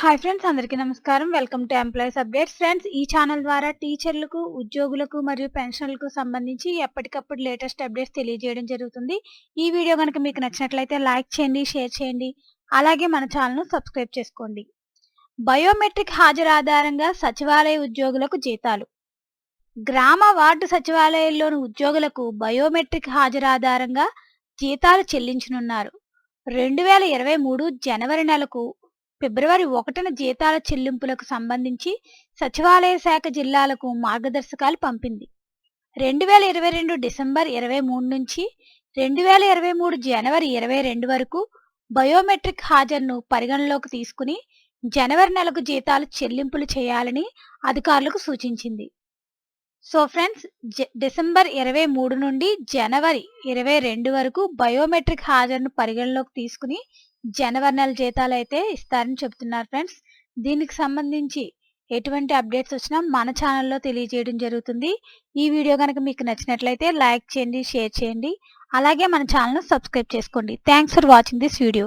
Hi friends, అందరికీ నమస్కారం. Welcome to employees updates. Friends, ఈ ఛానల్ ద్వారా టీచర్లకు, ఉద్యోగులకు మరియు పెన్షన్లకు సంబంధించి ఎప్పటికప్పుడు లేటెస్ట్ అప్డేట్స్ తెలియజేయడం జరుగుతుంది. ఈ వీడియో కనుక మీకు నచ్చినట్లయితే లైక్ చేయండి, షేర్ చేయండి. అలాగే మన ఛానల్ను సబ్స్క్రైబ్ చేసుకోండి. బయోమెట్రిక్ హాజరు ఆధారంగా సచివాలయ ఉద్యోగులకు జీతాలు. గ్రామ వార్డు సచివాలయాల్లోని ఉద్యోగులకు బయోమెట్రిక్ హాజరు ఆధారంగా జీతాలు చెల్లించనున్నారు. 2023 జనవరి నెలకు ఫిబ్రవరి 1న జీతాల చెల్లింపులకు సంబంధించి సచివాలయ శాఖ జిల్లాలకు మార్గదర్శకాలు పంపింది. 2022 డిసెంబర్ 23 నుంచి 2023 జనవరి 22 వరకు బయోమెట్రిక్ హాజరును పరిగణలోకి తీసుకుని జనవరి నెలకు జీతాలు చెల్లింపులు చేయాలని అధికారులకు సూచించింది. సో ఫ్రెండ్స్, డిసెంబర్ 23 నుండి జనవరి 22 వరకు బయోమెట్రిక్ హాజరును పరిగణలోకి తీసుకుని జనవరి నెల జీతాలు అయితే ఇస్తారని చెప్తున్నారు. ఫ్రెండ్స్, దీనికి సంబంధించి ఎటువంటి అప్డేట్స్ వచ్చినా మన ఛానల్లో తెలియజేయడం జరుగుతుంది. ఈ వీడియో కనుక మీకు నచ్చినట్లయితే లైక్ చేయండి, షేర్ చేయండి. అలాగే మన ఛానల్ను సబ్స్క్రైబ్ చేసుకోండి. Thanks for watching this video.